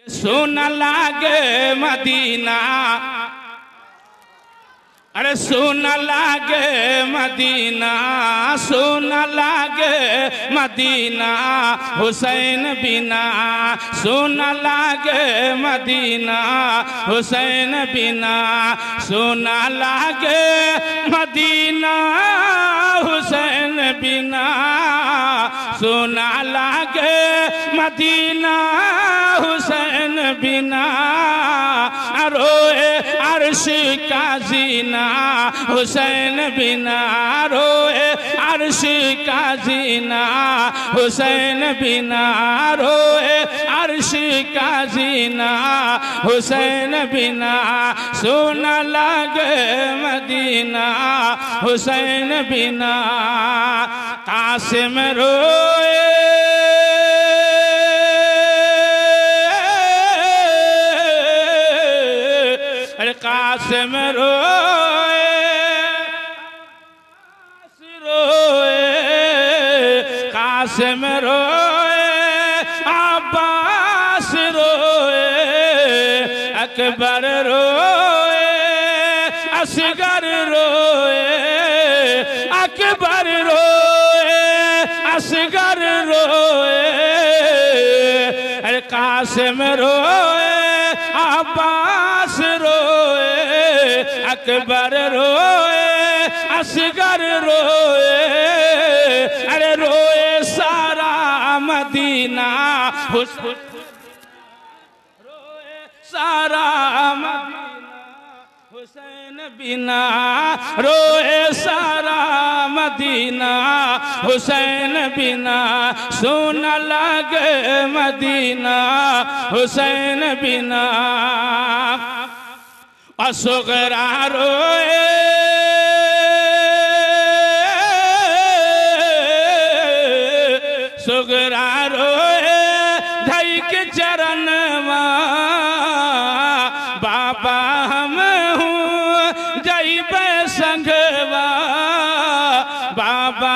सोना लागे मदीना, अरे सोना लागे मदीना, सोना लागे मदीना हुसैन बिना, सोना लागे मदीना हुसैन बिना, सोना लागे मदीना हुसैन बिना, सोना लागे मदीना हुसैन बिना, रोए अर्श का जीना हुसैन बिना, रोए अर्श का जीना हुसैन बिना, रोए अर्श का जीना हुसैन बिना, सोना लागे मदीना हुसैन बिना, कासिम रोए कासिम रोए, कासिम रोए, अब्बास रोए, अकबर रोए, असगर रोए, अकबर रोए, असगर रोए, अरे कासिम रोए, अब्बास रोए, अकबर रोए, असगर रोए, अरे रोए सारा मदीना, रोए सारा मदीना हुसैन बिना, रोए सारा मदीना हुसैन बिना, सोना लागे मदीना हुसैन बिना, असगरा रोए, सुगरा रोए, धई के चरण बाबा हम हूँ जईबे संगवा, बाबा